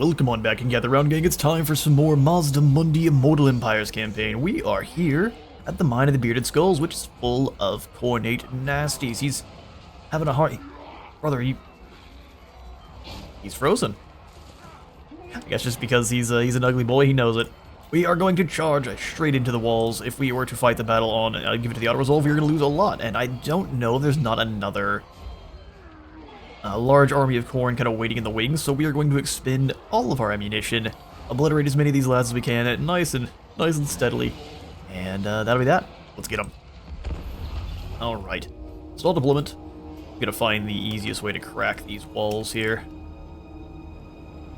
welcome on back and gather round, gang. It's time for some more Mazdamundi Immortal Empires campaign. We are here at the Mine of the Bearded Skulls, which is full of cornate nasties. He's having a hard... Brother, he's frozen. I guess just because he's an ugly boy, he knows it. We are going to charge straight into the walls. If we were to fight the battle on give it to the auto-resolve, you're going to lose a lot. And I don't know if there's not another... a large army of corn kind of waiting in the wings, so we are going to expend all of our ammunition, obliterate as many of these lads as we can, nice and steadily, and that'll be that. Let's get them. Alright, stall deployment. I'm gonna find the easiest way to crack these walls here.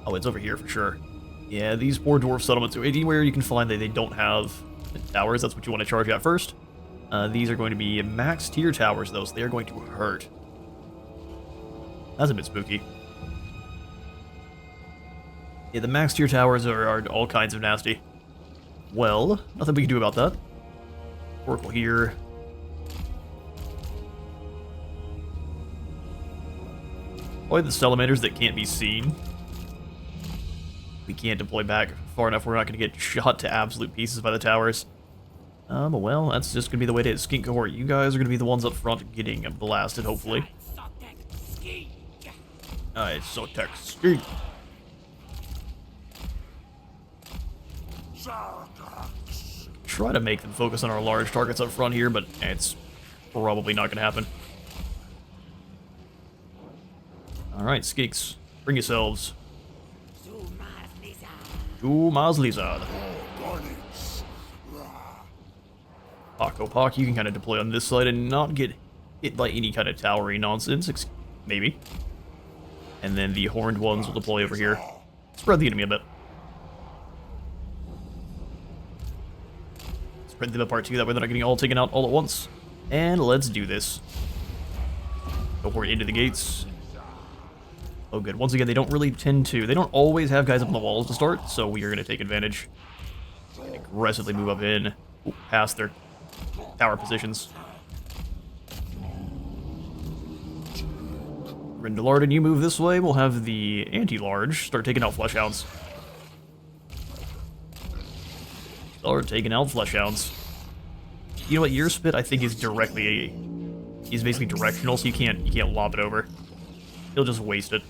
Oh, it's over here for sure. Yeah, these poor dwarf settlements, anywhere you can find that they don't have towers, that's what you want to charge at first. These are going to be max tier towers though, so they are going to hurt. That's a bit spooky. Yeah, the max tier towers are all kinds of nasty. Well, nothing we can do about that. Oracle here. Probably the salamanders that can't be seen. We can't deploy back far enough. We're not going to get shot to absolute pieces by the towers. Well, that's just going to be the way it is. Skink cohort, you guys are going to be the ones up front getting blasted, hopefully. It's so texty. Try to make them focus on our large targets up front here, but it's probably not going to happen. Alright, skinks, bring yourselves. To Maz Lizard. Pock, you can kind of deploy on this side and not get hit by any kind of towery nonsense, maybe. And then the horned ones will deploy over here. Spread the enemy a bit. Spread them apart too, that way they're not getting all taken out all at once. And let's do this. Go for it into the gates. Oh good, once again they don't really tend to, they don't always have guys up on the walls to start, so we are going to take advantage. Aggressively move up in, past their tower positions. Rendelarden, you move this way, we'll have the anti-large start taking out fleshhounds. Start taking out fleshhounds. You know what, your spit I think is directly, he's basically directional, so you can't lob it over. He'll just waste it.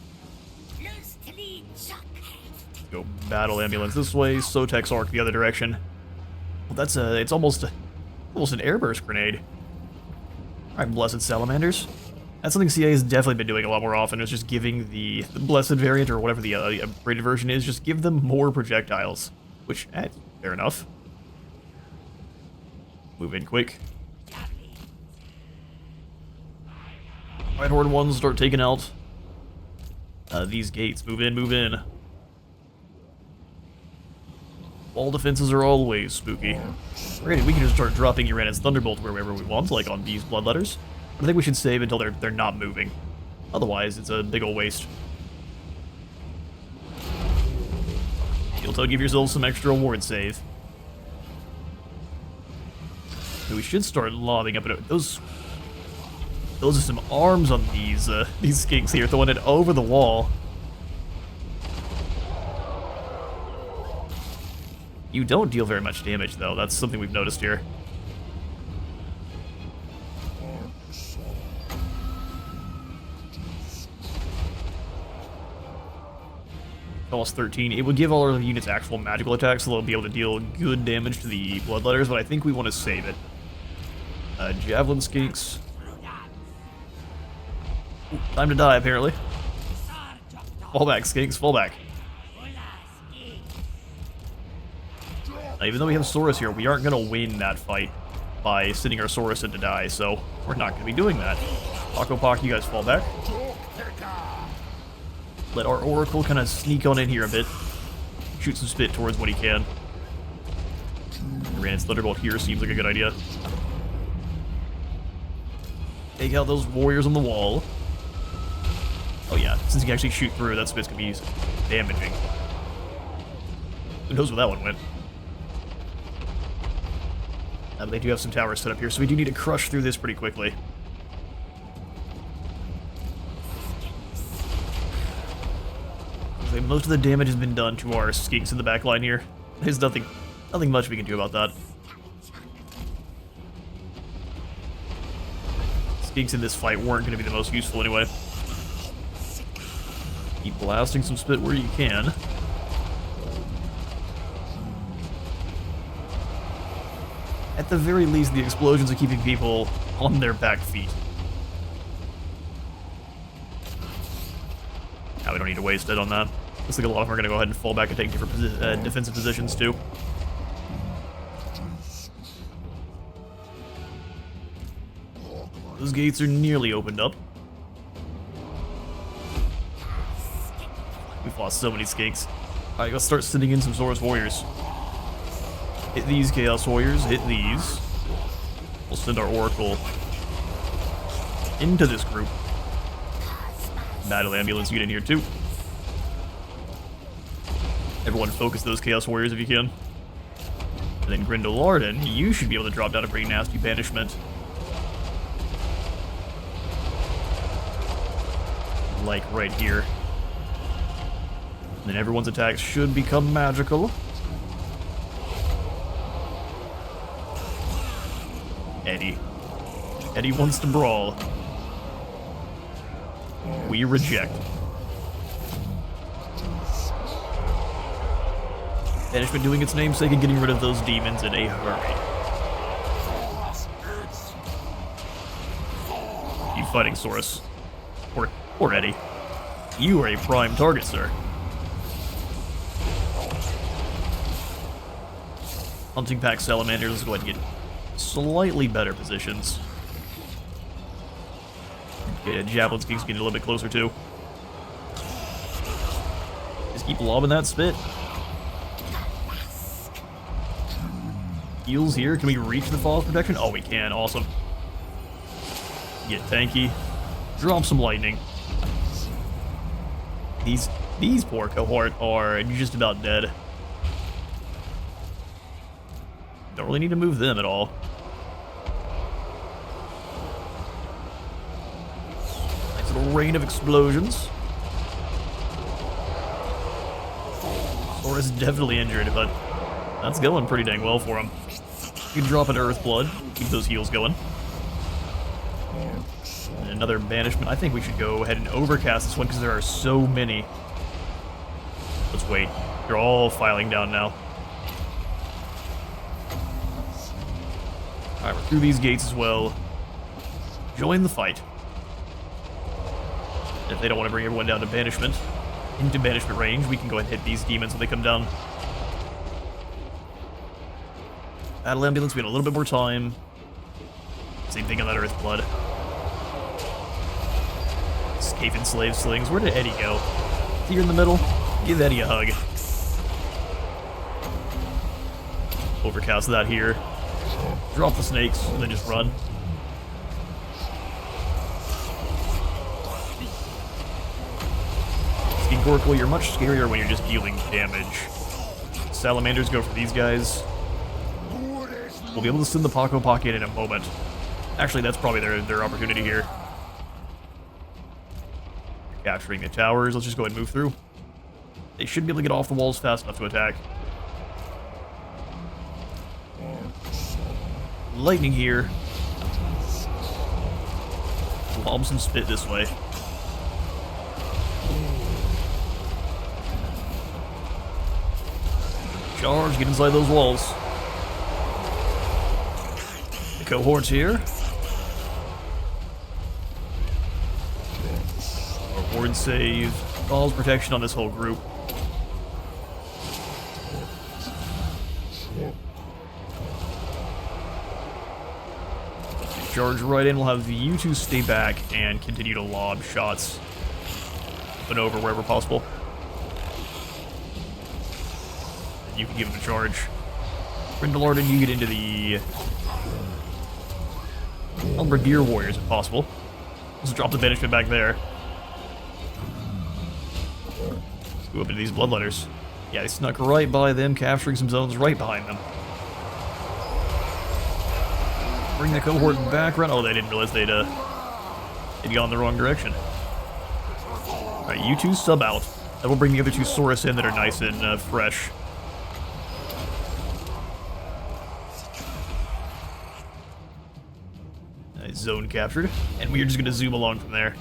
Go battle ambulance this way, Sotex arc the other direction. Well, that's it's almost an airburst grenade. Alright, blessed salamanders. That's something CA has definitely been doing a lot more often, is just giving the blessed variant, or whatever the upgraded version is, just give them more projectiles. Which, fair enough. Move in quick. Alright, horde ones start taking out these gates. Move in. Wall defenses are always spooky. Granted, we can just start dropping Uranus Thunderbolt wherever we want, like on these bloodletters. But I think we should save until they're not moving. Otherwise, it's a big ol' waste. You'll give yourselves some extra ward save. So we should start lobbing up at those are some arms on these skinks here, throwing it over the wall. You don't deal very much damage, though. That's something we've noticed here. Almost 13. It would give all our units actual magical attacks, so they'll be able to deal good damage to the bloodletters, but I think we want to save it. Javelin skinks. Ooh, time to die, apparently. Fall back, skinks, fall back. Even though we have Saurus here, we aren't going to win that fight by sending our Saurus in to die, so we're not going to be doing that. Pock, you guys fall back. Let our Oracle kind of sneak on in here a bit. Shoot some spit towards what he can. Uranus Thunderbolt here seems like a good idea. Take out those warriors on the wall. Oh yeah, since you can actually shoot through, that spit's going to be damaging. Who knows where that one went? But they do have some towers set up here, so we do need to crush through this pretty quickly. most of the damage has been done to our skinks in the back line here. There's nothing much we can do about that. Skinks in this fight weren't going to be the most useful anyway. Keep blasting some spit where you can. At the very least, the explosions are keeping people on their back feet. Now we don't need to waste it on that. Looks like a lot of them are going to go ahead and fall back and take different defensive positions too. Those gates are nearly opened up. We've lost so many skinks. Alright, let's start sending in some Saurus Warriors. Hit these Chaos Warriors, hit these. We'll send our Oracle into this group. Battle Ambulance, you get in here too. Everyone focus those Chaos Warriors if you can. And then Grindelarden, you should be able to drop down a pretty nasty banishment. Like right here. And then everyone's attacks should become magical. Eddie. Eddie wants to brawl. We reject. Banishment doing its namesake and getting rid of those demons in a hurry. You fighting, Saurus. Or Eddie. You are a prime target, sir. Hunting pack salamanders, let's go ahead and get slightly better positions. Okay, Javelin Skinks getting a little bit closer too. Just keep lobbing that spit. Heals here. Can we reach the Falls Protection? Oh, we can. Awesome. Get tanky. Drop some lightning. These poor cohort are just about dead. Don't really need to move them at all. Nice little rain of explosions. Saurus is definitely injured, but that's going pretty dang well for him. You can drop an Earth Blood, keep those heals going. And another banishment. I think we should go ahead and overcast this one because there are so many. Let's wait. They're all filing down now. Alright, we're through these gates as well. Join the fight. If they don't want to bring everyone down to banishment, into banishment range, we can go ahead and hit these demons when they come down. Battle Ambulance, we had a little bit more time. Same thing on that Earth Blood. Escaping slave slings. Where did Eddie go? Here in the middle? Give Eddie a hug. Overcast that here. Drop the snakes, and then just run. Gorkle, you're much scarier when you're just dealing damage. Salamanders go for these guys. We'll be able to send the Paco Pocket in a moment. Actually, that's probably their opportunity here. Capturing the towers. Let's just go ahead and move through. They should be able to get off the walls fast enough to attack. Lightning here. Lob some spit this way. Charge, get inside those walls. The cohorts here. Our ward save. Falls protection on this whole group. Charge right in. We'll have you two stay back and continue to lob shots up and over wherever possible. You can give him a charge. Grindelarden, you get into the Bombardier Warriors if possible. Let's drop the banishment back there. Let's go up into these Bloodletters. Yeah, they snuck right by them, capturing some zones right behind them. Bring the cohort back around. Oh, they didn't realize they'd gone the wrong direction. Alright, you two sub out. And we'll bring the other two Saurus in that are nice and fresh. Nice zone captured. And we're just going to zoom along from there.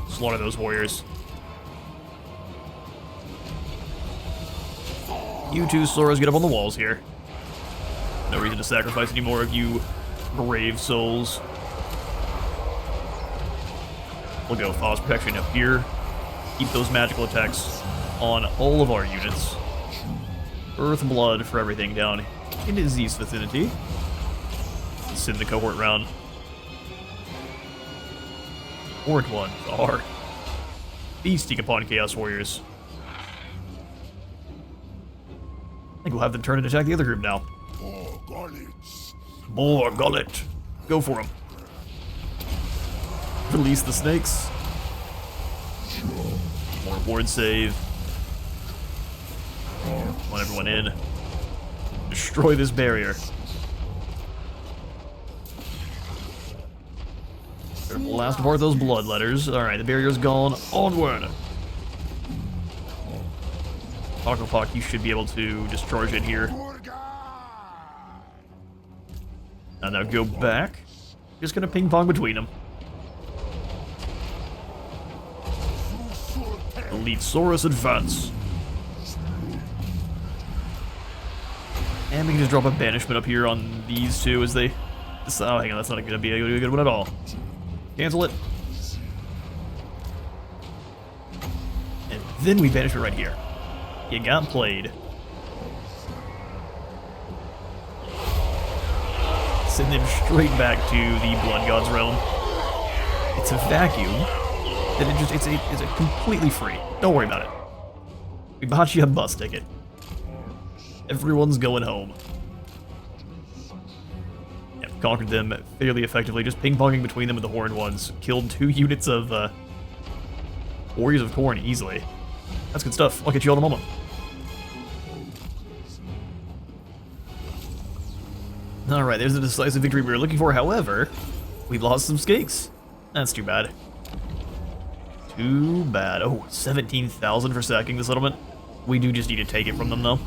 Slaughter those warriors. You two Saurus get up on the walls here. No reason to sacrifice any more of you brave souls. We'll go Faw's Protection up here. Keep those magical attacks on all of our units. Earth Blood for everything down in Izzy's vicinity. Send the cohort round. Horde ones are feasting upon Chaos Warriors. I think we'll have them turn and attack the other group now. More gullet. Go for them. Release the snakes. More ward save. Want everyone in. Destroy this barrier. Blast apart those blood letters. Alright, the barrier's gone. Onward! Taco you should be able to just charge in here. And now go back. Just gonna ping pong between them. Elite Saurus advance. And we can just drop a banishment up here on these two as they... Oh, hang on, that's not gonna be a good one at all. Cancel it. And then we banish it right here. You got played. Send them straight back to the Blood God's realm. It's a vacuum that it's a completely free. Don't worry about it. We bought you a bus ticket. Everyone's going home. Yeah, conquered them fairly effectively, just ping-ponging between them with the Horned ones. Killed 2 units of Warriors of Khorne easily. That's good stuff. I'll get you all in a moment. Alright, there's the decisive victory we were looking for. However, we lost some skinks. That's too bad. Too bad. Oh, 17,000 for sacking the settlement. We do just need to take it from them, though.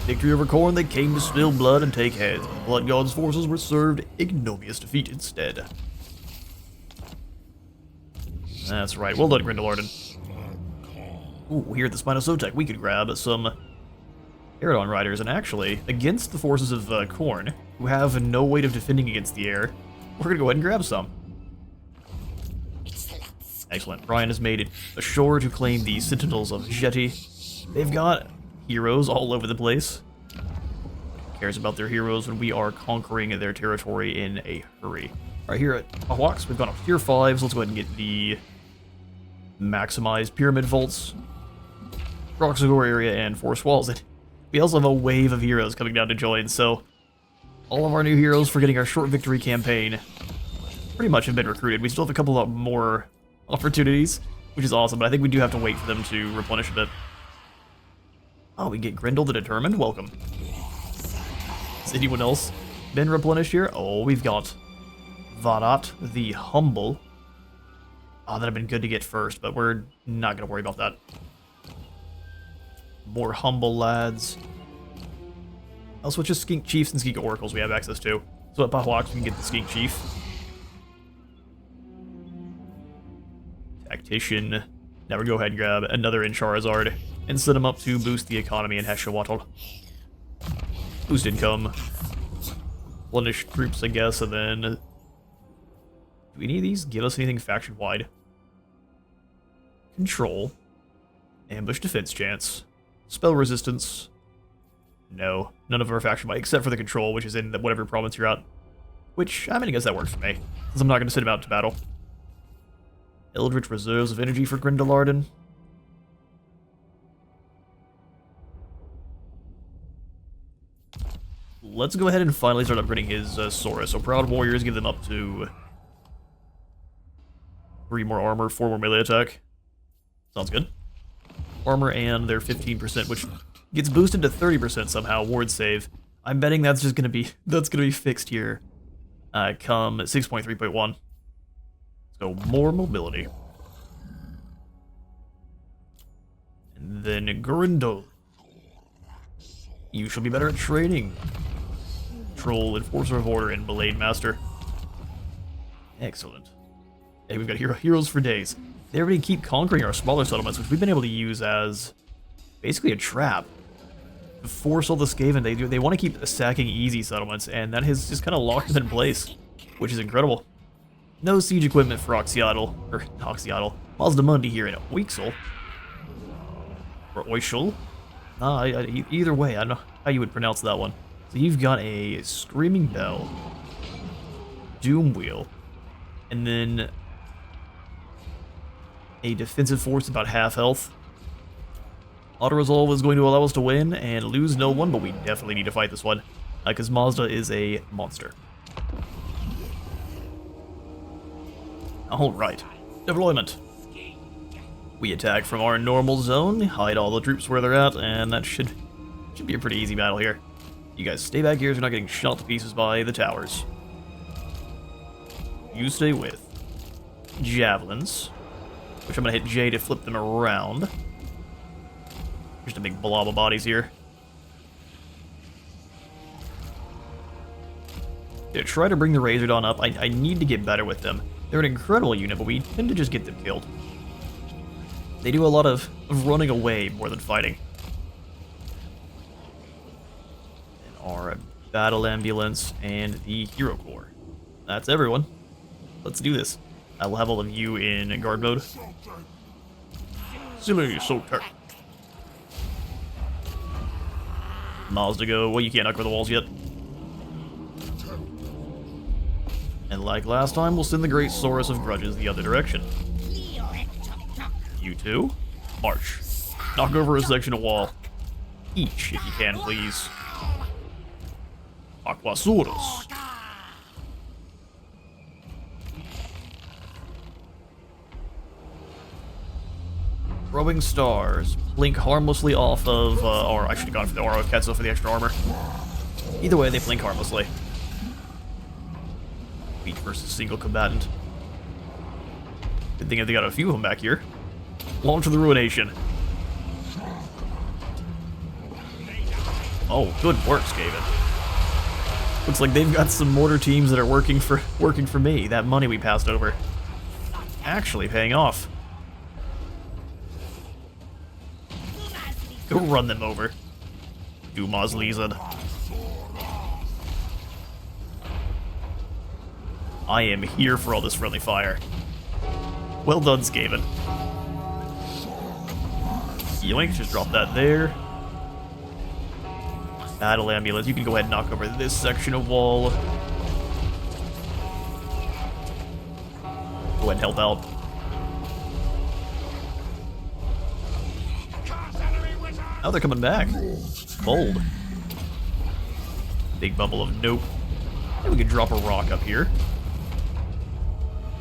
Victory over Khorne, they came to spill blood and take heads. The Blood God's forces were served ignominious defeat instead. That's right. Well done, Grindelarden. Ooh, here at the Spinozotek, we could grab some Aerodon Riders, and actually, against the forces of Khorne, who have no weight of defending against the air, we're gonna go ahead and grab some. Excellent. Brian has made it ashore to claim the Sentinels of Jetty. They've got heroes all over the place. Who cares about their heroes when we are conquering their territory in a hurry. Alright, here at Hawks, we've gone up tier 5s. Let's go ahead and get the maximized pyramid vaults, Roxagore area, and Force Walls. And we also have a wave of heroes coming down to join, so all of our new heroes for getting our short victory campaign pretty much have been recruited. We still have a couple of more opportunities, which is awesome, but I think we do have to wait for them to replenish a bit. Oh, we get Grendel the Determined. Welcome. Has anyone else been replenished here? Oh, we've got Vadat the Humble. Oh, that'd have been good to get first, but we're not going to worry about that. More Humble lads. Also, it's just Skink Chiefs and Skink Oracles we have access to. So at Pahwak, we can get the Skink Chief. Tactician. Now we'll go ahead and grab another in Charizard and set him up to boost the economy in Hexoatl. Boost income. Replenish troops, I guess, and then... Do any of these give us anything faction-wide? Control. Ambush defense chance. Spell resistance. No. None of them are faction-wide, except for the control, which is in whatever province you're at. Which, I mean, I guess that works for me, since I'm not going to send him out to battle. Eldritch Reserves of Energy for Grindelarden. Let's go ahead and finally start upgrading his Saurus. So Proud Warriors, give them up to 3 more armor, 4 more melee attack. Sounds good. Armor and their 15%, which gets boosted to 30% somehow, ward save. I'm betting that's just gonna be fixed here come 6.3.1. So more mobility. And then Gurindol. You shall be better at trading. Troll, Enforcer of Order, and Blade Master. Excellent. Hey, we've got heroes for days. They already keep conquering our smaller settlements, which we've been able to use as basically a trap. To force all the Skaven, they want to keep sacking easy settlements, and that has just kind of locked them in place, which is incredible. No siege equipment for Hexoatl, Mazdamundi here in Weexel. Or Oishul. Either way, I don't know how you would pronounce that one. So you've got a Screaming Bell, Doom Wheel, and then a defensive force about half health. Auto-resolve is going to allow us to win and lose no one, but we definitely need to fight this one, because Mazda is a monster. Alright, deployment. We attack from our normal zone, hide all the troops where they're at, and that should be a pretty easy battle here. You guys stay back here so you're not getting shot to pieces by the towers. You stay with javelins, which I'm going to hit J to flip them around. Just a big blob of bodies here. Yeah, try to bring the Razordon up. I need to get better with them. They're an incredible unit, but we tend to just get them killed. They do a lot of running away more than fighting. And our Battle Ambulance and the Hero Corps. That's everyone. Let's do this. I will have all of you in guard mode. Silly Soldier. Mazda go. Well, you can't knock over the walls yet. And like last time, we'll send the Great Saurus of Grudges the other direction. You two, march. Knock over a section of wall. Each, if you can, please. Aquasaurus. Throwing stars. Blink harmlessly off of, or I should have gone for the Aura of Ketzel for the extra armor. Either way, they blink harmlessly. Weak versus single combatant. Good thing they got a few of them back here. Launch of the Ruination. Oh, good work, Skaven. Looks like they've got some mortar teams that are working for me. That money we passed over actually paying off. Go run them over. Dumas Lizard. I am here for all this friendly fire. Well done, Skaven. Yoink, just drop that there. Battle Ambulance, you can go ahead and knock over this section of wall. Go ahead and help out. Oh, they're coming back. Bold. Big bubble of nope. And we could drop a rock up here.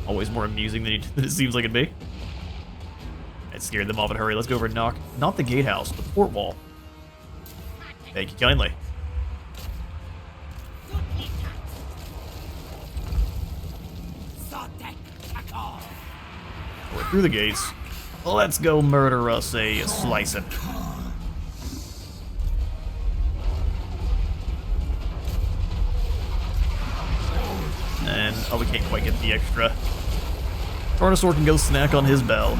Always more amusing than it seems like it'd be. It scared them off in a hurry. Let's go over and knock, not the gatehouse, the port wall. Thank you kindly. We're through the gates. Let's go murder us a slicing. And, oh, we can't quite get the extra. Carnosaur can go snack on his bell.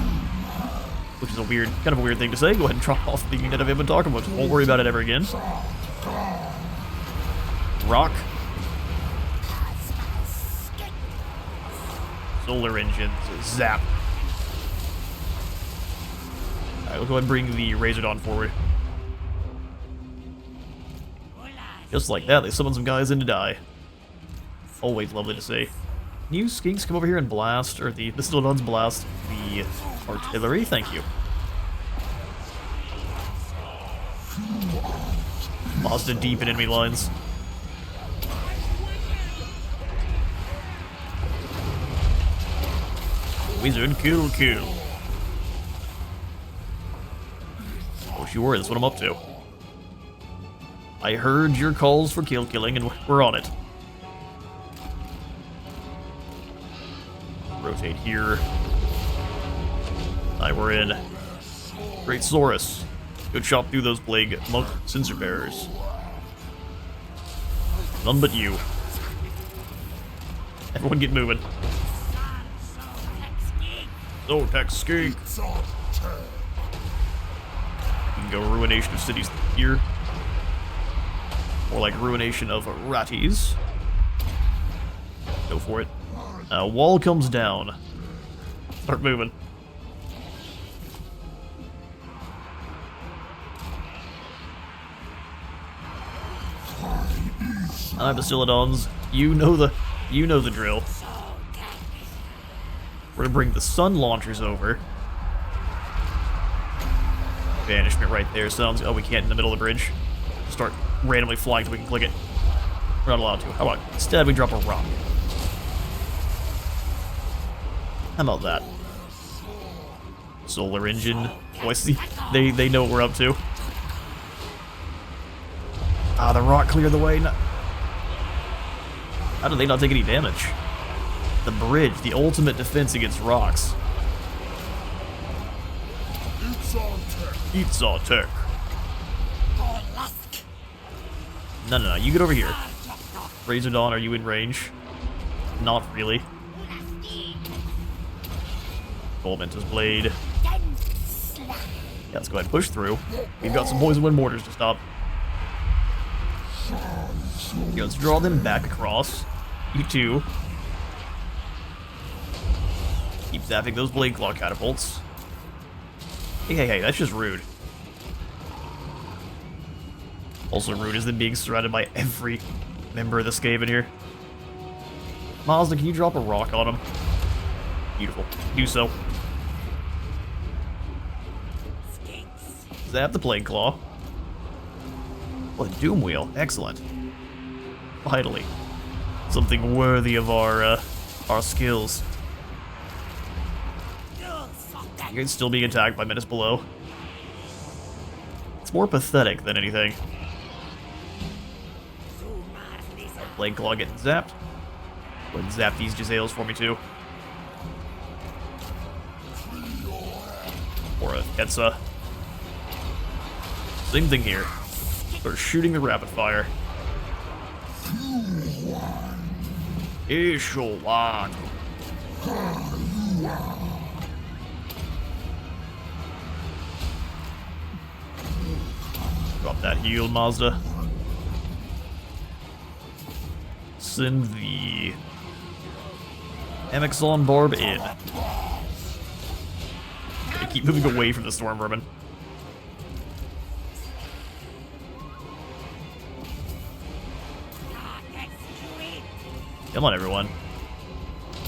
Which is a weird, kind of a weird thing to say. Go ahead and drop off the unit I've been talking about. Won't worry about it ever again. Rock. Solar engines. Zap. Alright, we'll go ahead and bring the Razordon forward. Just like that, they summon some guys in to die. Always lovely to see. New skinks come over here and blast, or the Bastildons blast the artillery. Thank you. Mazda deep in enemy lines. Wizard kill. Oh, sure, that's what I'm up to. I heard your calls for killing, and we're on it. rotate here. Alright, we're in. Great Saurus. Go chop through those plague monk censer bearers. None but you. Everyone get moving. So, tech skink. You can go ruination of cities here. More like ruination of ratties. Go for it. Wall comes down. Start moving. Alright, Bastiladons, you know the drill. We're gonna bring the sun launchers over. Banishment right there sounds. Oh, we can't in the middle of the bridge. Start randomly flying so we can click it. We're not allowed to. How about instead we drop a rock? How about that? Solar engine. Oh, I see. They know what we're up to. Ah, the rock cleared the way. No. How did they not take any damage? The bridge, the ultimate defense against rocks. It's all tech. No, you get over here. Razor Dawn, are you in range? Not really. Tormentor's Blade. Yeah, let's go ahead and push through. We've got some Poison Wind Mortars to stop. Yeah, let's draw them back across. You two. Keep zapping those Blade Claw catapults. Hey, that's just rude. Also rude is them being surrounded by every member of the Skaven here. Mazda, can you drop a rock on him? Beautiful. Do so. Zap the Plague Claw. Oh, the Doom Wheel. Excellent. Finally. Something worthy of our skills. You're still being attacked by Menace below. It's more pathetic than anything. Plague Claw getting zapped. Go ahead and zap these Jezzails for me too. Or a Ketsa. Same thing here. Start shooting the rapid fire. Chillhop. Drop that heal, Mazda. Send the Amexon Barb in. Okay, keep moving away from the Storm Vermin. Come on, everyone.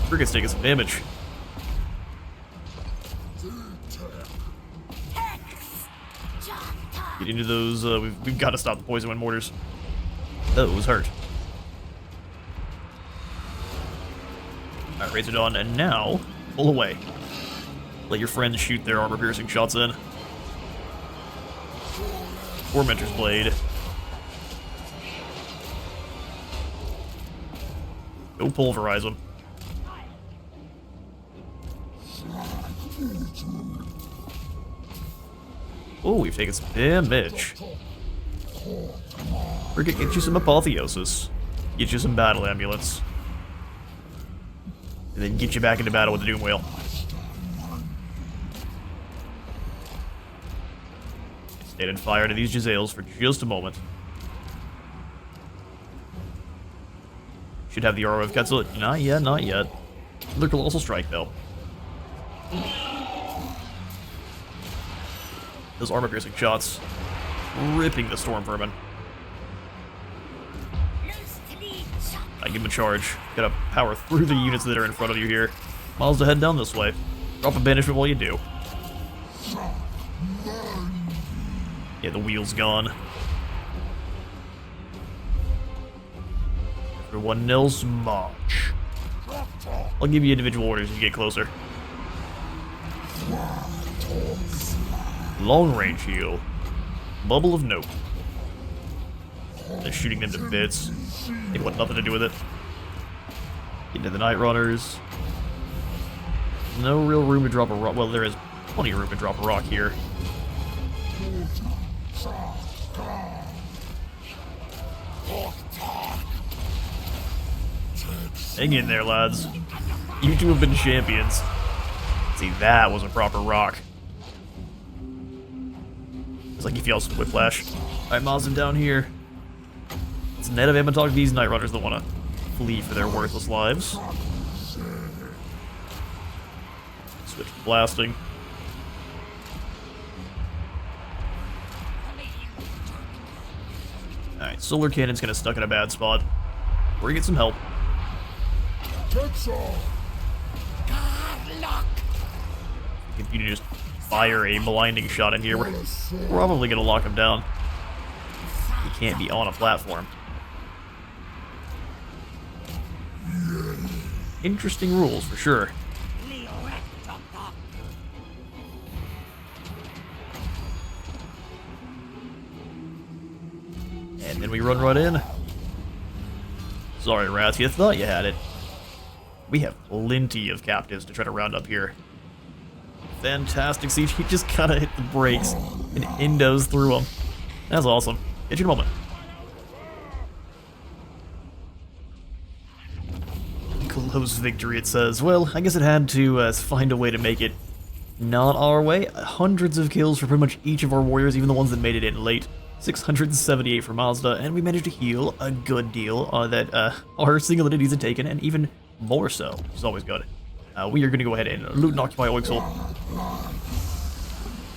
Frigate's taking some damage. Get into those. We've got to stop the Poison Wind Mortars. Those hurt. Alright, Razor Dawn, and now pull away. Let your friends shoot their armor-piercing shots in. Tormentor's Blade. Go pulverize them. Oh, we've taken some damage. We're gonna get you some Apotheosis. Get you some Battle Amulets. And then get you back into battle with the Doom Wheel. Stay and fire to these Jezzails for just a moment. Should have the aura of Quetzal. Not yet, not yet. Another Colossal Strike, though. Those armor-piercing shots. Ripping the Storm Vermin. I give him a charge. Gotta power through the units that are in front of you here. Miles to head down this way. Drop a banishment while you do. Yeah, the wheel's gone. Everyone else, march. I'll give you individual orders as you get closer. Long range heal. Bubble of Nope. They're shooting them to bits. They want nothing to do with it. Into the Night Runners. No real room to drop a rock. Well, there is plenty of room to drop a rock here. Hang in there, lads. You two have been champions. See, that was a proper rock. It's like if y'all some whiplash. Alright, Mazdamundi down here. It's net of Amon talk these Night Runners that want to flee for their worthless lives. Switch to blasting. Alright, Solar Cannon's kind of stuck in a bad spot. We're gonna get some help. If you just fire a blinding shot in here, we're probably gonna lock him down. He can't be on a platform. Interesting rules, for sure. And then we run right in. Sorry, rats, you thought you had it. We have plenty of captives to try to round up here. Fantastic siege. He just kind of hit the brakes and endos through them. That's awesome. Get your moment. Close victory, it says. Well, I guess it had to find a way to make it not our way. Hundreds of kills for pretty much each of our warriors, even the ones that made it in late. 678 for Mazda, and we managed to heal a good deal that our single entities had taken, and even more so, which is always good. We are going to go ahead and loot and occupy Oixel.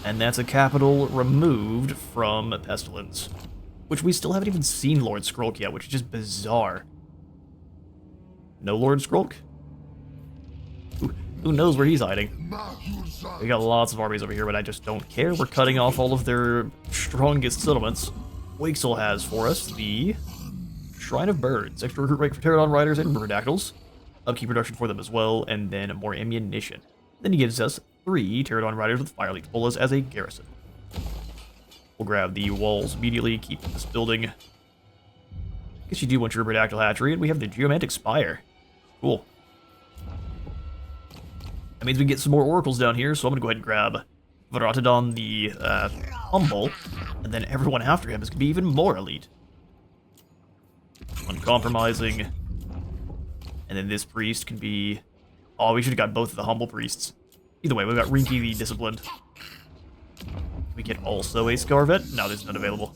And that's a capital removed from Pestilence, which we still haven't even seen Lord Skrulk yet, which is just bizarre. No Lord Skrulk? Who knows where he's hiding? We got lots of armies over here, but I just don't care. We're cutting off all of their strongest settlements. Oixel has for us the Shrine of Birds, extra recruit rate for Pterodon Riders and Ribberdactyls, upkeep production for them as well, and then more ammunition. Then he gives us 3 Pterodon Riders with Fire Leech Bolas as a garrison. We'll grab the walls immediately, keep this building. Guess you do want your Ribberdactyl hatchery, and we have the Geomantic Spire. Cool. That means we can get some more oracles down here, so I'm going to go ahead and grab Varatodon the Humble, and then everyone after him is going to be even more elite. Uncompromising. And then this priest can be... Oh, we should have got both of the Humble priests. Either way, we've got Rinky the Disciplined. We get also a Scarvet? No, there's none available.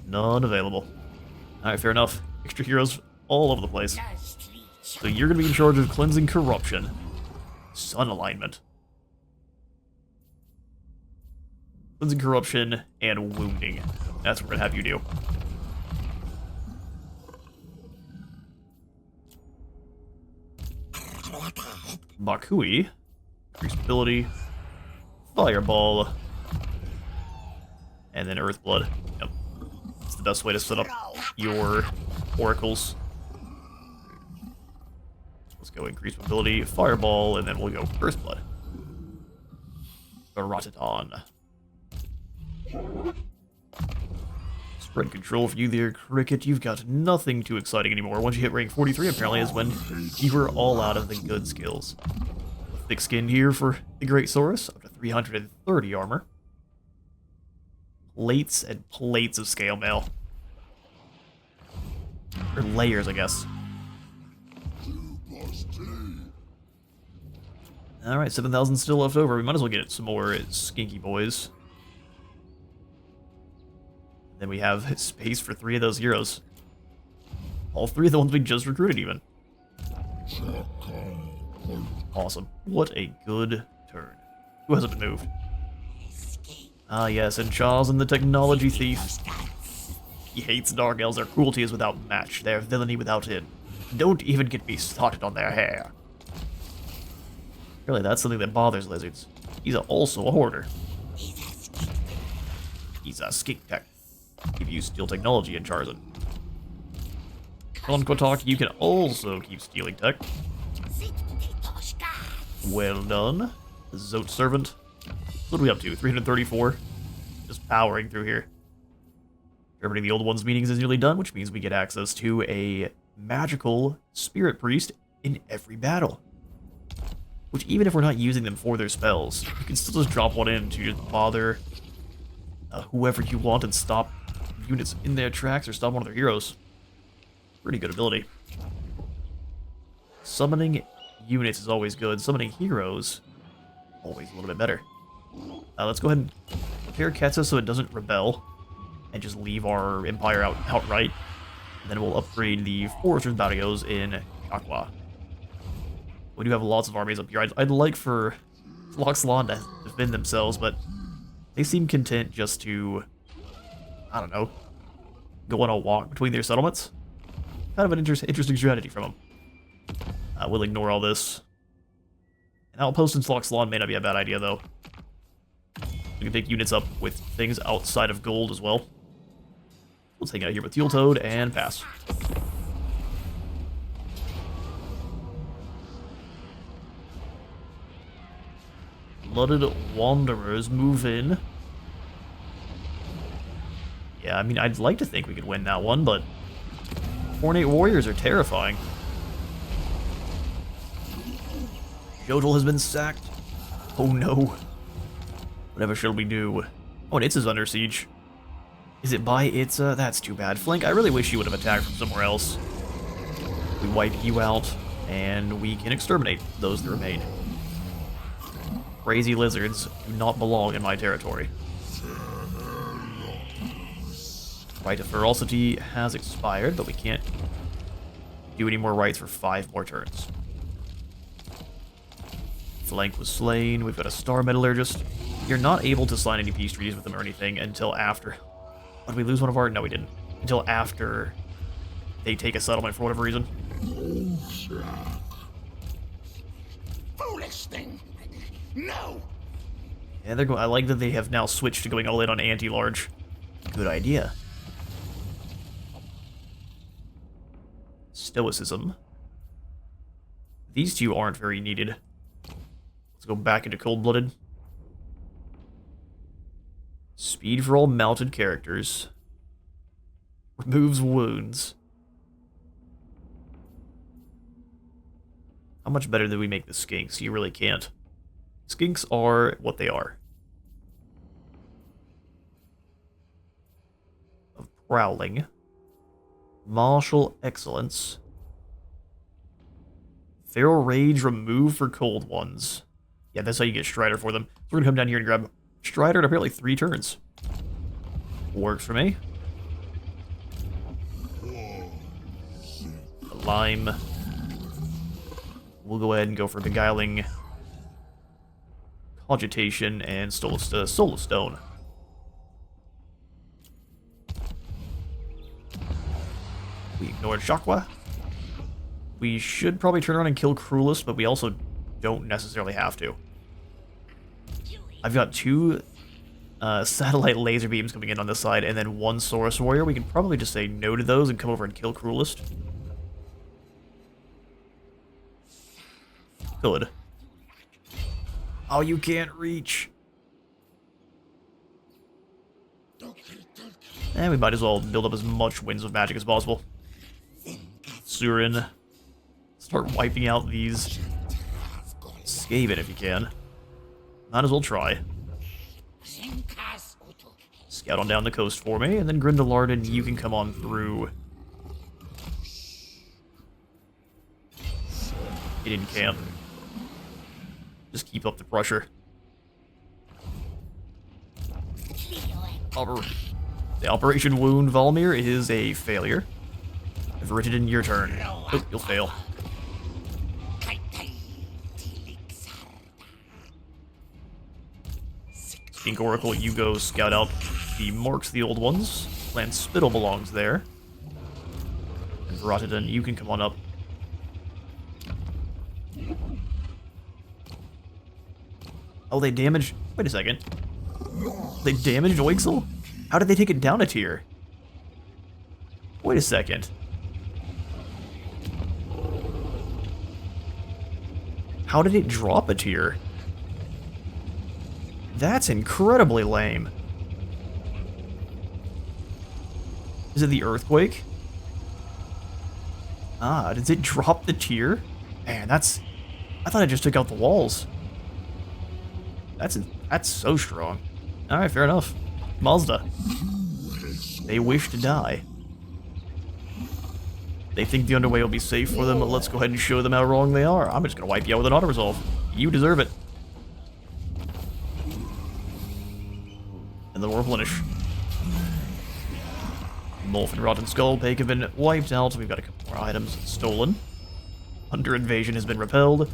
None available. Alright, fair enough. Extra heroes all over the place. So you're going to be in charge of Cleansing Corruption. Sun Alignment. Cleansing Corruption and Wounding. That's what we're going to have you do. Bakui. Increased ability. Fireball. And then Earthblood. Yep. That's the best way to set up your oracles. Let's go increase mobility, Fireball, and then we'll go Earthblood. Varatodon. Spread control for you there, Cricket. You've got nothing too exciting anymore. Once you hit rank 43, apparently, is when you were all out of the good skills. Thick skin here for the Great Saurus, up to 330 armor. Plates and plates of scale mail. Or layers, I guess. Alright, 7,000 still left over. We might as well get some more skinky boys. Then we have space for 3 of those heroes. All 3 of the ones we just recruited, even. Awesome. What a good turn. Who hasn't been moved? Ah, yes, and Charles and the Technology Thief. He hates Dark Elves. Their cruelty is without match. Their villainy without end. Don't even get me started on their hair. Really, that's something that bothers lizards. He's also a hoarder. He's a skink tech. Give you steel technology in Charizard. On Kotak, you can also keep stealing tech. Well done. Zote Servant. What are we up to? 334? Just powering through here. Everybody, the Old Ones meetings is nearly done, which means we get access to a magical Spirit Priest in every battle. Which, even if we're not using them for their spells, you can still just drop one in to just bother whoever you want and stop units in their tracks or stop one of their heroes. Pretty good ability. Summoning units is always good. Summoning heroes, always a little bit better. Let's go ahead and prepare Ketsa so it doesn't rebel, and just leave our Empire outright. And then we'll upgrade the Foresters Barrios in Chakwa. We do have lots of armies up here. I'd like for Loxlon to defend themselves, but they seem content just to, I don't know, go on a walk between their settlements. Kind of an interesting strategy from them. We'll ignore all this. An outpost in Loxlon may not be a bad idea, though. We can pick units up with things outside of gold as well. Let's hang out here with Teal Toad and pass. Blooded Wanderers move in. Yeah, I mean, I'd like to think we could win that one, but Ornate Warriors are terrifying. Hexoatl has been sacked. Oh no. Whatever shall we do? Oh, and Itza's under siege. Is it by Itza? That's too bad. Flank, I really wish you would have attacked from somewhere else. We wipe you out, and we can exterminate those that remain. Crazy lizards do not belong in my territory. Right of Ferocity has expired, but we can't do any more rights for 5 more turns. Flank was slain. We've got a Star Metallurgist. You're not able to sign any peace treaties with them or anything until after. Did we lose one of our? No, we didn't. Until after they take a settlement for whatever reason. Foolish thing. No. Yeah, they're going. I like that they have now switched to going all in on anti-large. Good idea. Stoicism. These two aren't very needed. Let's go back into cold-blooded. Speed for all mounted characters. Removes wounds. How much better do we make the skinks? You really can't. Skinks are what they are. Of prowling. Martial excellence. Feral rage remove for cold ones. Yeah, that's how you get Strider for them. So we're gonna come down here and grab Strider in apparently 3 turns. Works for me. Lime. We'll go ahead and go for Beguiling, Cogitation, and Soul Stone. We ignored Chakwa. We should probably turn around and kill Cruelest, but we also don't necessarily have to. I've got 2 satellite laser beams coming in on this side, and then 1 Saurus Warrior. We can probably just say no to those and come over and kill Cruelest. Good. Oh, you can't reach. And we might as well build up as much Winds of Magic as possible. Surin. Start wiping out these Skaven if you can. Might as well try. Scout on down the coast for me, and then Grindelarden, you can come on through. Get in camp. Just keep up the pressure. The Operation Wound Valmir is a failure. I've written in your turn. Oh, you'll fail. Skink Oracle, you go scout out the Marks, the old ones. Land Spittle belongs there. And Rotterdam, you can come on up. Oh, they damaged... Wait a second. They damaged Oixel? How did they take it down a tier? Wait a second. How did it drop a tier? That's incredibly lame. Is it the Earthquake? Ah, does it drop the tier? Man, that's I thought I just took out the walls. That's so strong. Alright, fair enough. Mazda. They wish to die. They think the underway will be safe for them, but let's go ahead and show them how wrong they are. I'm just gonna wipe you out with an auto-resolve. You deserve it. And then we'll replenish. Wolf and Rotten Skull Pake have been wiped out. We've got a couple more items stolen. Hunter Invasion has been repelled.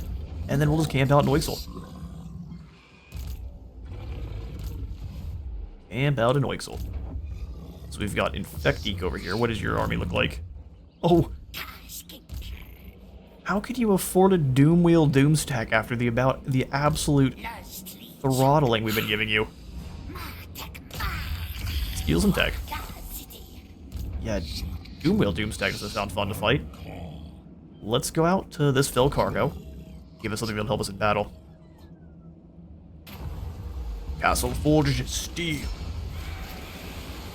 And then we'll just camp out in Oixel. Camp out in Oixel. So we've got Infectique over here. What does your army look like? Oh! How could you afford a Doomwheel Doomstack after the absolute throttling we've been giving you? Steal some tech. Yeah, Doomwheel Doomstack doesn't sound fun to fight. Let's go out to this Fell Cargo. Give us something that'll help us in battle. Castle Forged Steel.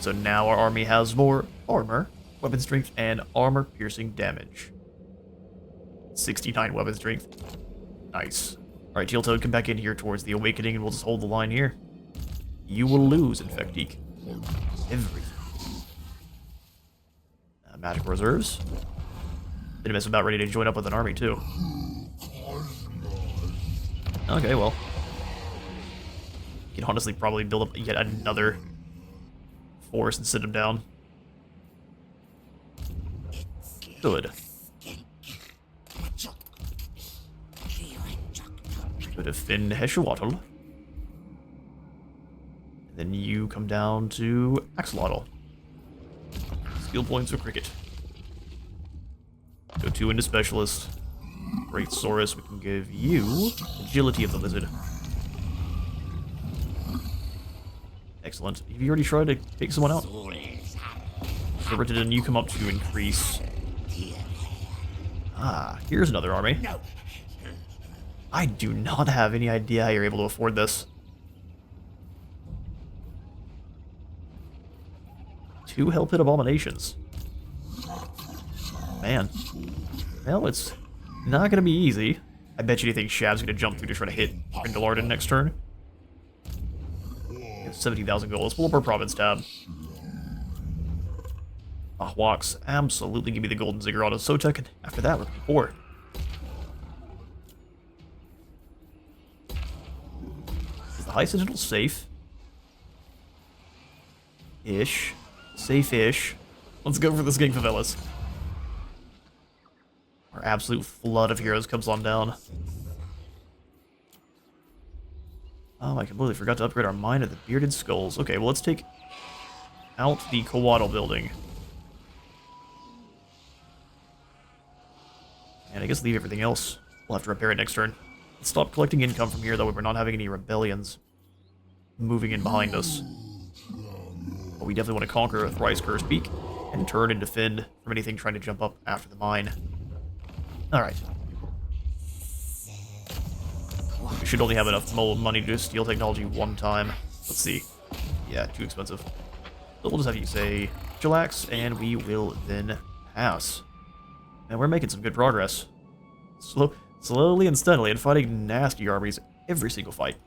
So now our army has more armor, weapon strength, and armor-piercing damage. 69 weapon strength. Nice. Alright, Teal-Toad, come back in here towards the Awakening, and we'll just hold the line here. You will lose, Infectique. Everything. Magic reserves. Minimus about ready to join up with an army, too. Okay, well. You can honestly probably build up yet another force and sit him down. Good. Go defend Hexoatl. And then you come down to Axolotl. Skill points for Cricket. Go 2 into Specialist. Great Saurus, we can give you Agility of the Lizard. Excellent. Have you already tried to take someone out? Then you come up to increase. Ah, here's another army. I do not have any idea how you're able to afford this. 2 Hell Pit Abominations. Man. Well, it's not going to be easy. I bet you think Shav's going to jump through to try to hit Grindelarden next turn. 70,000 gold. Let's pull up our province tab. Ahwaks, absolutely give me the golden ziggurat of Sotek, and after that we're poor. Is the High Sentinel safe? Ish. Safe-ish. Let's go for this Gang Favelas. Our absolute flood of heroes comes on down. Oh, I completely forgot to upgrade our Mine of the Bearded Skulls. Okay, well, let's take out the Coatl building. And I guess leave everything else. We'll have to repair it next turn. Let's stop collecting income from here, though. We're not having any rebellions moving in behind us. But we definitely want to conquer a Thrice Cursed Peak and turn and defend from anything trying to jump up after the mine. Alright. We should only have enough money to steal technology one time. Let's see. Yeah, too expensive. So we'll just have you say chillax, and we will then pass. And we're making some good progress. Slowly and steadily, and fighting nasty armies every single fight.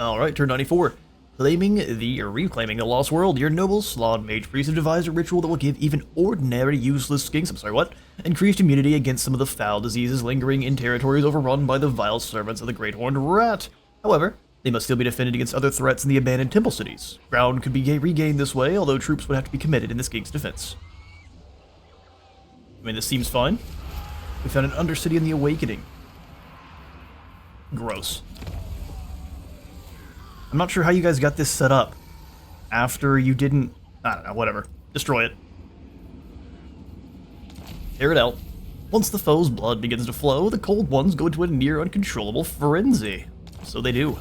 Alright, turn 94. Reclaiming the Lost World, your noble Slod Mage Priest have devised a ritual that will give even ordinary useless skinks, increased immunity against some of the foul diseases lingering in territories overrun by the vile servants of the Great Horned Rat. However, they must still be defended against other threats in the abandoned temple cities. Ground could be regained this way, although troops would have to be committed in the skink's defense. I mean, this seems fine. We found an undercity in the Awakening. Gross. I'm not sure how you guys got this set up after you didn't... I don't know, whatever. Destroy it. Tear it out. Once the foe's blood begins to flow, the cold ones go into a near uncontrollable frenzy. So they do.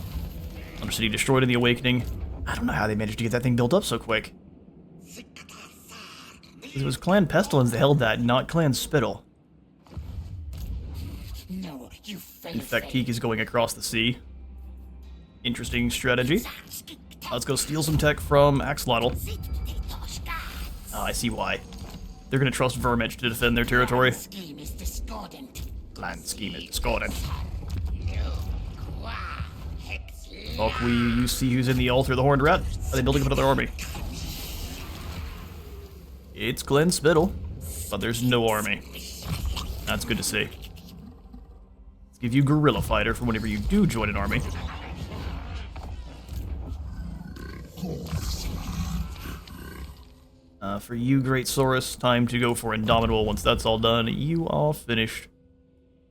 Undercity destroyed in the Awakening. I don't know how they managed to get that thing built up so quick. It was Clan Pestilence that held that, not Clan Spittle. No, you fail. Infectique is going across the sea. Interesting strategy. Let's go steal some tech from Axolotl. Oh, I see why. They're gonna trust Vermich to defend their territory. Plan scheme is discordant. Look, you see who's in the altar of the Horned Rat? Are they building up another army? It's Glenn Spittle, but there's no army. That's good to see. Let's give you Guerrilla Fighter for whenever you do join an army. For you, Great Saurus, time to go for Indomitable. Once that's all done, you are finished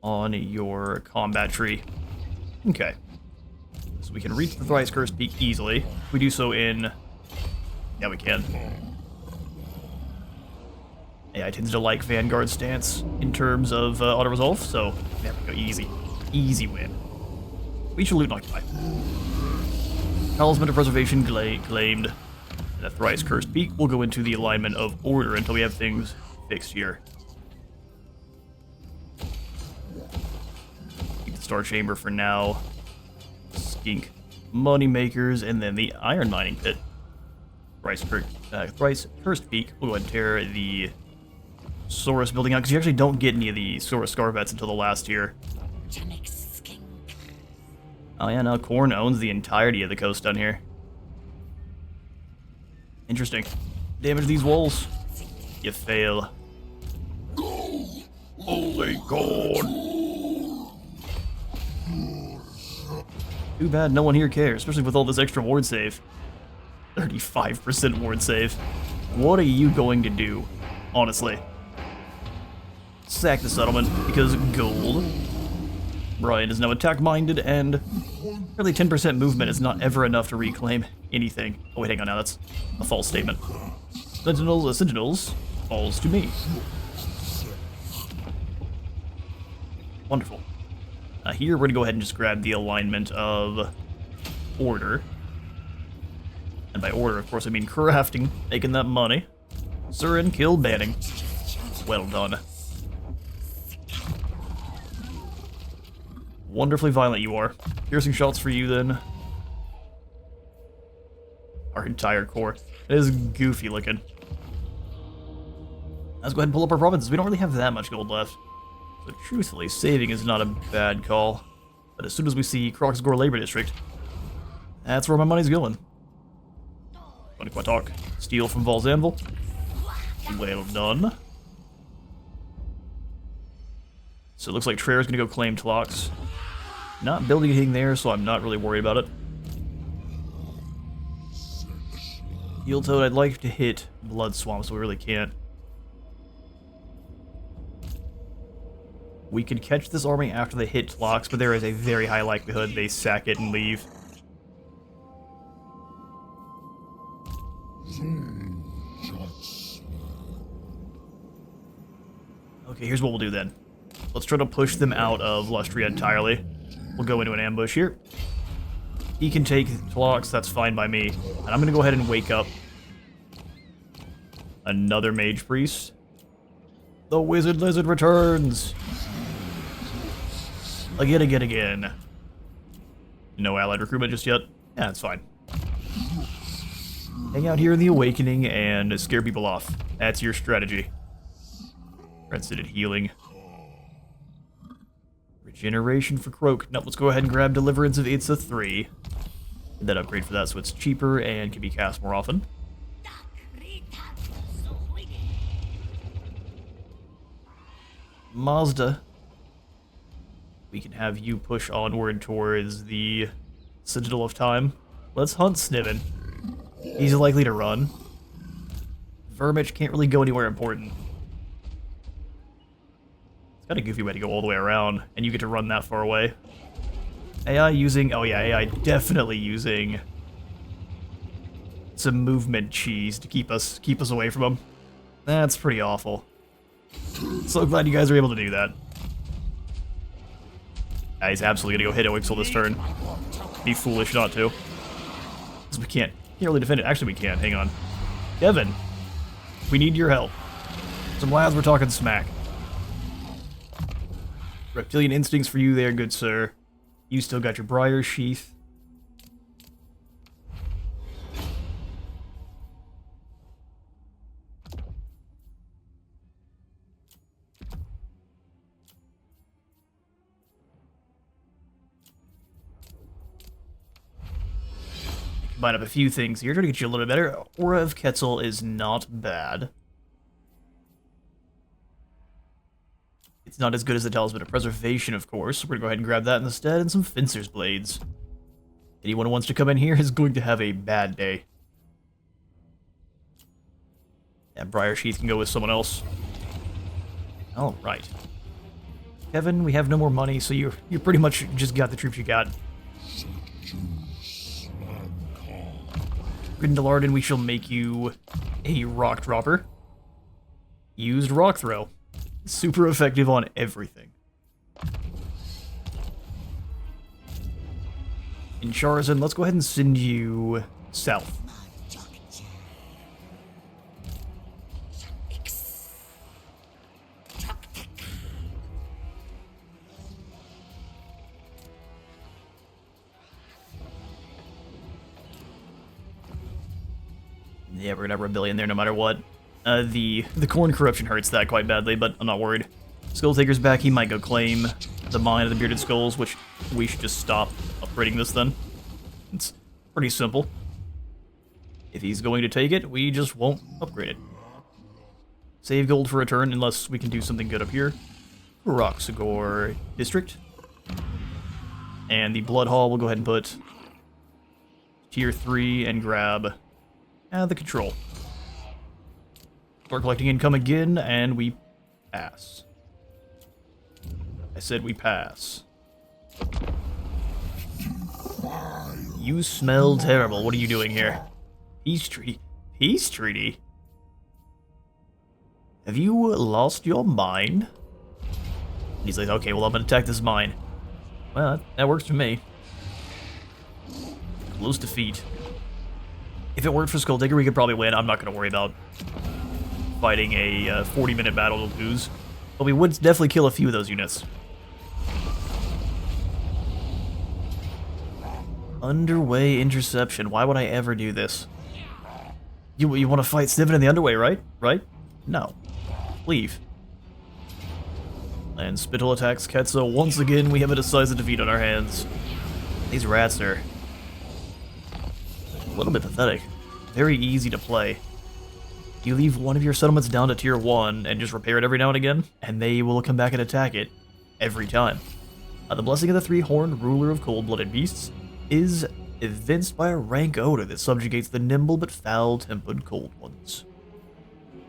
on your combat tree. Okay. So we can reach the Thrice Cursed Peak easily. If we do so in... Yeah, we can. Yeah, I tend to like Vanguard stance in terms of auto-resolve, so there we go, easy. Easy win. We should loot and occupy. Talisman of Preservation claimed. And a Thrice Cursed Peak will go into the alignment of order until we have things fixed here. Keep the Star Chamber for now. Skink Moneymakers, and then the Iron Mining Pit. Thrice Cursed Peak. We'll go ahead and tear the Saurus building out, because you actually don't get any of the Saurus Scarvets until the last tier. Oh yeah, now Korn owns the entirety of the coast down here. Interesting. Damage these walls. You fail. Go! Holy God! Too bad no one here cares, especially with all this extra ward save. 35% ward save. What are you going to do? Honestly. Sack the settlement, because gold. Brian is now attack-minded, and really 10% movement is not ever enough to reclaim anything. Oh wait, hang on now, that's a false statement. Sentinels falls to me. Wonderful. Here we're going to go ahead and just grab the alignment of order. And by order, of course, I mean crafting, making that money. Surin, kill, banning. Well done. Wonderfully violent you are. Piercing shots for you, then. Our entire core. It is goofy looking. Let's go ahead and pull up our provinces. We don't really have that much gold left. So truthfully, saving is not a bad call. But as soon as we see Croxgore Labor District, that's where my money's going. Quatok. Steal from Val's Anvil. Well done. So it looks like Treyarch's gonna go claim Tlox. Not building anything there, so I'm not really worried about it. Heel Toad, I'd like to hit Blood Swamp, so we really can't. We could catch this army after they hit Tlox, but there is a very high likelihood they sack it and leave. Okay, here's what we'll do then. Let's try to push them out of Lustria entirely. We'll go into an ambush here. He can take Tlox, that's fine by me. And I'm gonna go ahead and wake up another Mage Priest. The Wizard Lizard returns! Again. No allied recruitment just yet? Yeah, that's fine. Hang out here in the Awakening and scare people off. That's your strategy. Resident healing. Regeneration for Croak. Now let's go ahead and grab Deliverance of Itza 3. And then upgrade for that so it's cheaper and can be cast more often. Mazda. We can have you push onward towards the Citadel of Time. Let's hunt Sniven. He's likely to run. Vermich can't really go anywhere important. It's got a goofy way to go all the way around, and you get to run that far away. AI using... Oh yeah, AI definitely using some movement cheese to keep us away from him. That's pretty awful. So glad you guys are able to do that. He's absolutely gonna go hit Oixel this turn. Be foolish not to. Because we can't really defend it. Actually, we can. Hang on. Kevin, we need your help. Some lads were talking smack. Reptilian instincts for you there, good sir. You still got your Briar Sheath. combine up a few things here, try to get you a little bit better. Aura of Quetzal is not bad. It's not as good as the Talisman of Preservation, of course. We're gonna go ahead and grab that instead, and some Fencer's Blades. Anyone who wants to come in here is going to have a bad day. And Briar Sheath can go with someone else. Alright. Kevin, we have no more money, so you pretty much just got the troops you got. Grindelarden, we shall make you a Rock Dropper. Used Rock Throw. Super effective on everything. In Charizard, let's go ahead and send you south. Yeah, we're gonna have Rebellion there no matter what. The Corn Corruption hurts that quite badly, but I'm not worried. Skull Taker's back, he might go claim the Mine of the Bearded Skulls, which we should just stop upgrading this then. It's pretty simple. If he's going to take it, we just won't upgrade it. Save gold for a turn unless we can do something good up here. Roxagore District. And the Blood Hall, we'll go ahead and put Tier 3 and grab the Control. We're collecting income again, and we pass. I said we pass. You smell terrible. What are you doing here? Peace treaty. Peace treaty? Have you lost your mind? He's like, okay, well, I'm gonna attack this mine. Well, that works for me. Close defeat. If it weren't for Skull Digger, we could probably win. I'm not gonna worry about fighting a 40-minute battle to lose. But we would definitely kill a few of those units. Underway interception. Why would I ever do this? You want to fight Sniven in the underway, right? Right? No. Leave. And Spittle attacks Quetzal. Once again, we have a decisive defeat on our hands. These rats are a little bit pathetic. Very easy to play. You leave one of your settlements down to tier 1 and just repair it every now and again, and they will come back and attack it every time. The Blessing of the Three-Horned Ruler of Cold-Blooded Beasts is evinced by a rank odor that subjugates the nimble but foul-tempered Cold Ones.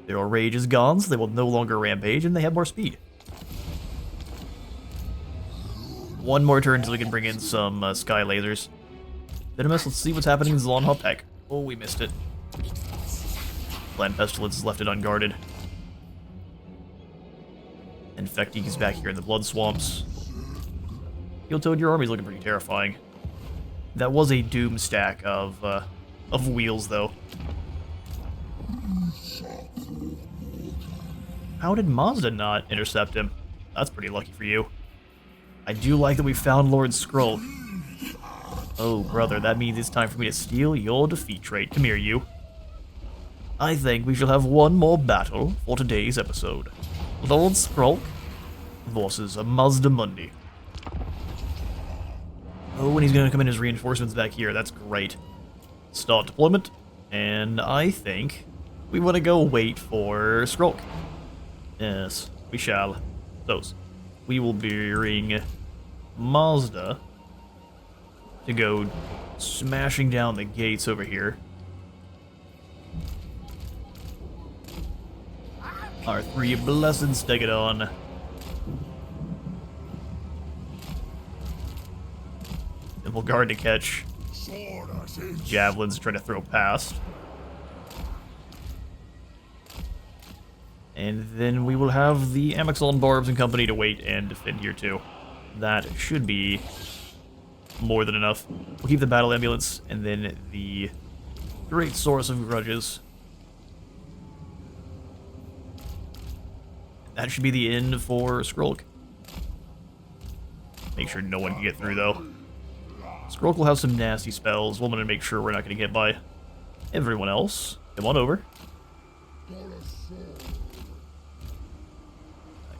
Their rage is gone, so they will no longer rampage, and they have more speed. One more turn until we can bring in some Sky Lasers. Venomous, let's see what's happening in Zlonhoptek. Oh, we missed it. Land Pestilence has left it unguarded. Infectique is back here in the Blood Swamps. Heel Toad, your army's looking pretty terrifying. That was a doom stack of wheels, though. How did Mazda not intercept him? That's pretty lucky for you. I do like that we found Lord Skrull. Oh, brother, that means it's time for me to steal your defeat trait. Come here, you. I think we shall have one more battle for today's episode. Lord Skrull versus a Mazdamundi. Oh, and he's going to come in as reinforcements back here. That's great. Start deployment. And I think we want to go wait for Skrull. Yes, we shall. Those. We will bring Mazda to go smashing down the gates over here. Our 3 blessed Stegodon. And we'll guard to catch javelins trying to throw past. And then we will have the Amexon Barbs and company to wait and defend here too. That should be more than enough. We'll keep the battle ambulance and then the great source of grudges. That should be the end for Skrulk. Make sure no one can get through though. Skrulk will have some nasty spells. We're gonna make sure we're not gonna get by everyone else. Come on over.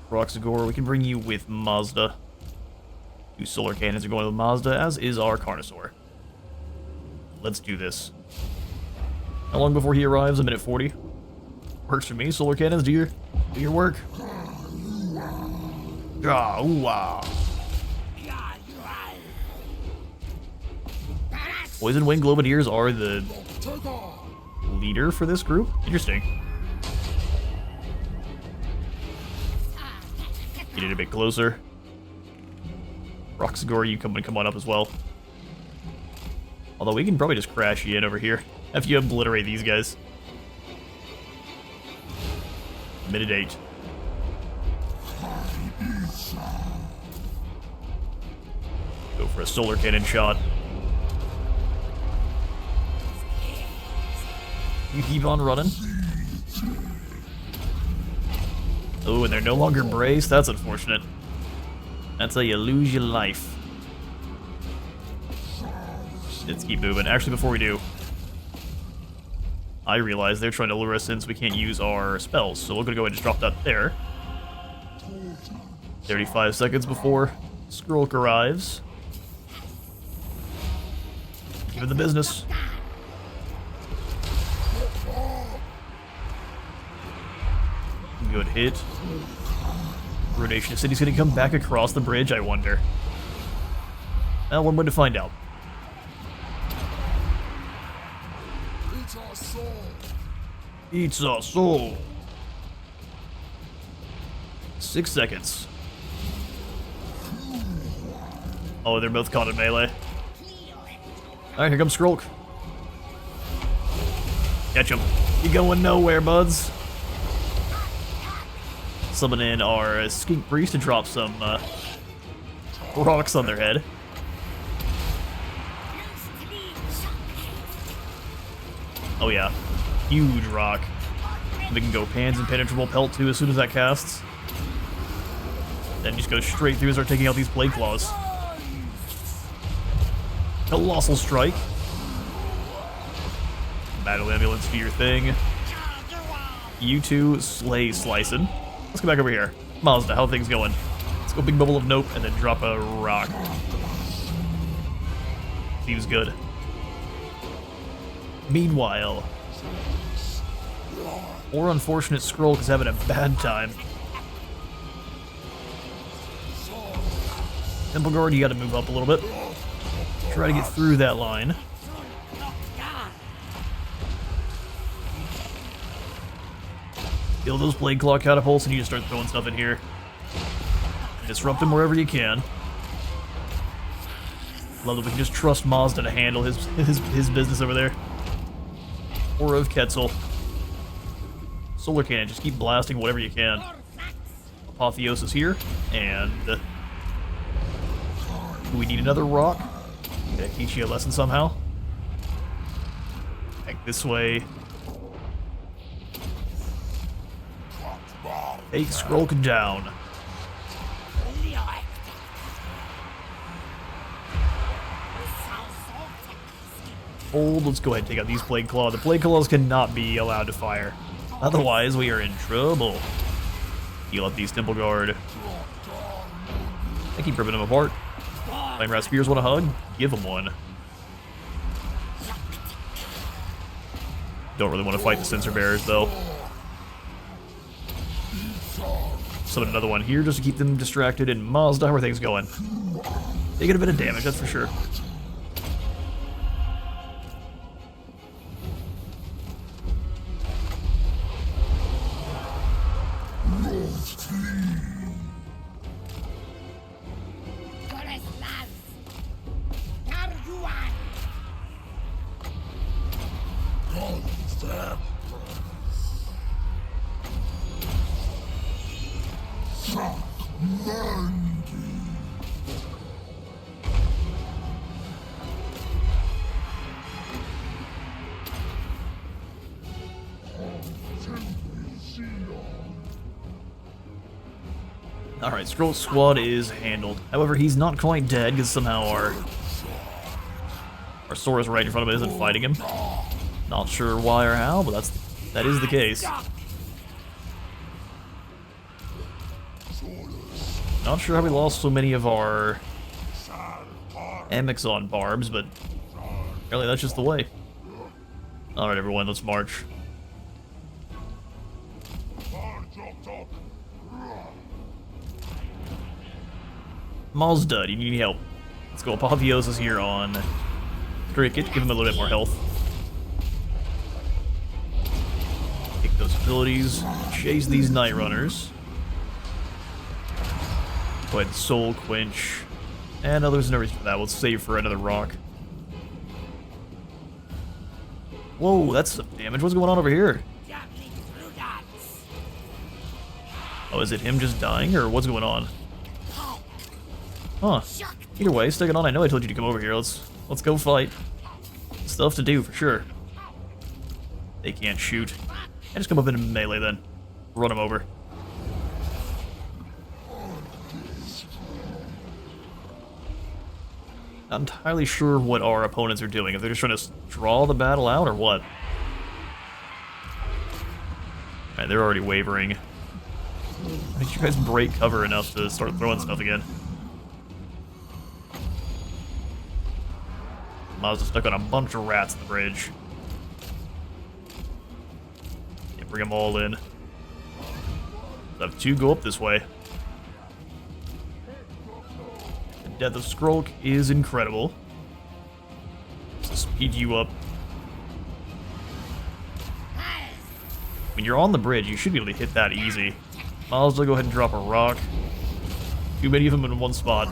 Roxagore, we can bring you with Mazda. 2 solar cannons are going with Mazda, as is our Carnosaur. let's do this. How long before he arrives? A minute 40. Works for me. Solar cannons, do your work. Ah, ooh, ah. Poison Wing Globadeers are the leader for this group? Interesting. Get it a bit closer. Roxagor, you come on up as well. Although we can probably just crash you in over here after you obliterate these guys. Minute 8. Go for a solar cannon shot. You keep on running. Oh, and they're no longer braced? That's unfortunate. That's how you lose your life. Let's keep moving. Actually, before we do, I realize they're trying to lure us in so we can't use our spells, so we're going to go ahead and just drop that there. 35 seconds before Skrulk arrives. Give it the business. Good hit. Ruination City's gonna come back across the bridge, I wonder. Well, one way to find out. Eats our soul. 6 seconds. Oh, they're both caught in melee. Alright, here comes Skrulk. Catch him. You going nowhere, buds. Summon in our Skink Priest to drop some rocks on their head. Oh yeah, huge rock. We can go Pan's Impenetrable Pelt too as soon as that casts. Then just go straight through and start taking out these Plague Claws. Colossal Strike. Battle Ambulance, do your thing. You two slay slicing. Let's go back over here. Mazda, how are things going? Let's go big bubble of nope and then drop a rock. Seems good. Meanwhile, poor unfortunate Skrulk is having a bad time. Temple Guard, you gotta move up a little bit. Try to get through that line. Kill those Plague Claw catapults and you just start throwing stuff in here. Disrupt them wherever you can. Love that we can just trust Mazda to handle his business over there. Aura of Quetzal. Solar Cannon, just keep blasting whatever you can. Apotheosis here, and do we need another rock? Gonna teach you a lesson somehow. Back this way. Take Skrulk down. Hold, let's go ahead and take out these Plague Claw. The Plague Claws cannot be allowed to fire. Otherwise, we are in trouble. Heal up these Temple Guard. I keep ripping them apart. Flame Rat Spears want a hug? Give them one. Don't really want to fight the Censer Bearers, though. Summon another one here just to keep them distracted. And Mazda, how are things going? Taking a bit of damage, that's for sure. Alright, Skrulk Squad is handled. However, he's not quite dead because somehow our Saurus right in front of him isn't fighting him. Not sure why or how, but that is the case. Not sure how we lost so many of our Amexon barbs, but Apparently that's just the way. Alright everyone, let's march. Mazda, do you need any help? Let's go Apotheosis here on Cricket, give him a little bit more health. Take those abilities, chase these Night Runners. Go ahead and Soul Quench. And there's no reason for that, we'll save for another rock. Whoa, that's some damage, what's going on over here? Oh, is it him just dying, or what's going on? Huh. Either way, stick it on. I know I told you to come over here. Let's go fight. Stuff to do for sure. They can't shoot. I just come up into melee then. Run them over. Not entirely sure what our opponents are doing. If they're just trying to draw the battle out or what. Alright, they're already wavering. Why did you guys break cover enough to start throwing stuff again? Mazda stuck on a bunch of rats on the bridge. Yeah, bring them all in. So have two go up this way. The death of Skrulk is incredible. To speed you up. When you're on the bridge, you should be able to hit that easy. Mazda, go ahead and drop a rock. Too many of them in one spot.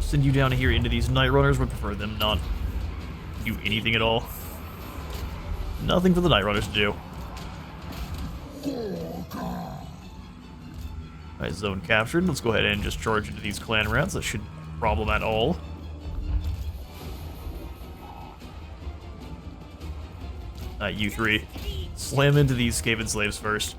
Send you down here into these Night Runners. Would prefer them not do anything at all. Nothing for the Night Runners to do. Alright, zone captured. Let's go ahead and just charge into these clan rats. That shouldn't be a problem at all. Alright, you three. Slam into these Skaven slaves first.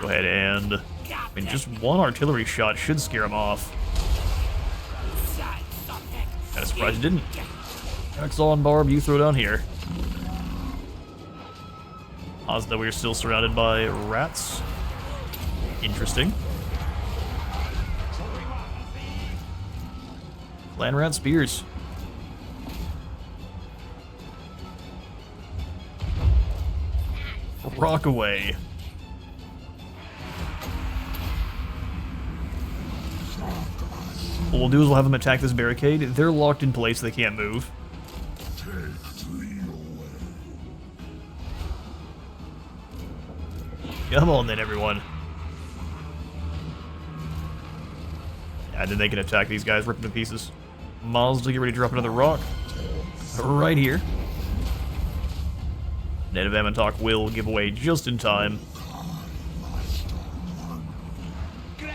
Go ahead and... I mean, just one artillery shot should scare him off. Kinda surprised it didn't. Hexaatl and Barb, you throw down here. Mazda, we're still surrounded by rats. Interesting. Clan rat spears. Rock away. What we'll do is we'll have them attack this barricade. They're locked in place, they can't move. Come on then, everyone. And then they can attack these guys, rip them to pieces. Mazda, get ready to drop another rock. Right here. Net of Amantok will give away just in time.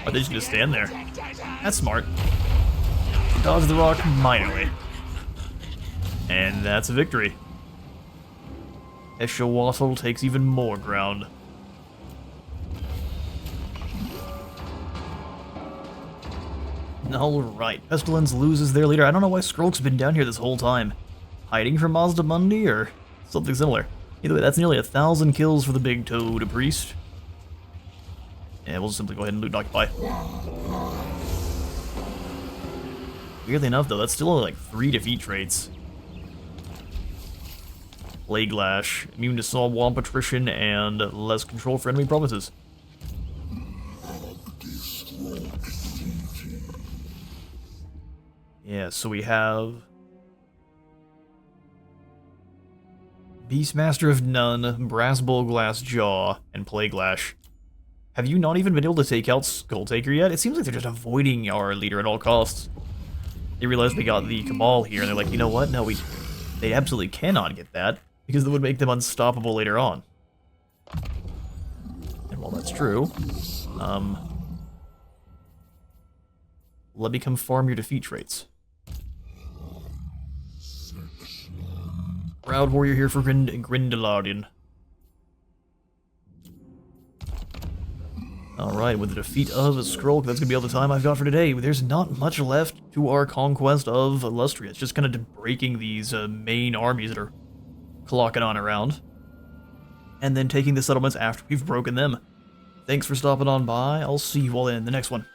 Are they just gonna stand there? That's smart. Dodge the rock minorly. And that's a victory. Hexoatl takes even more ground. Alright, Pestilence loses their leader. I don't know why Skrulk's been down here this whole time. Hiding from Mazdamundi or something similar. Either way, that's nearly 1,000 kills for the big toad priest. And we'll simply go ahead and loot and occupy. Weirdly enough, though, that's still only like 3 defeat traits. Plague Lash, immune to Swamp Attrition, and less control for enemy provinces. Yeah, so we have Beastmaster of None, Brass Bull Glass Jaw, and Plague Lash. Have you not even been able to take out Skulltaker yet? It seems like they're just avoiding our leader at all costs. They realized we got the Cabal here, and they're like, you know what? No, they absolutely cannot get that, because that would make them unstoppable later on. And while that's true, let me come farm your defeat traits. Proud Warrior here for Grindelardian. Alright, with the defeat of Skrulk, that's gonna be all the time I've got for today. There's not much left to our conquest of Illustria. It's just kind of breaking these main armies that are clocking on around, and then taking the settlements after we've broken them. Thanks for stopping on by. I'll see you all in the next one.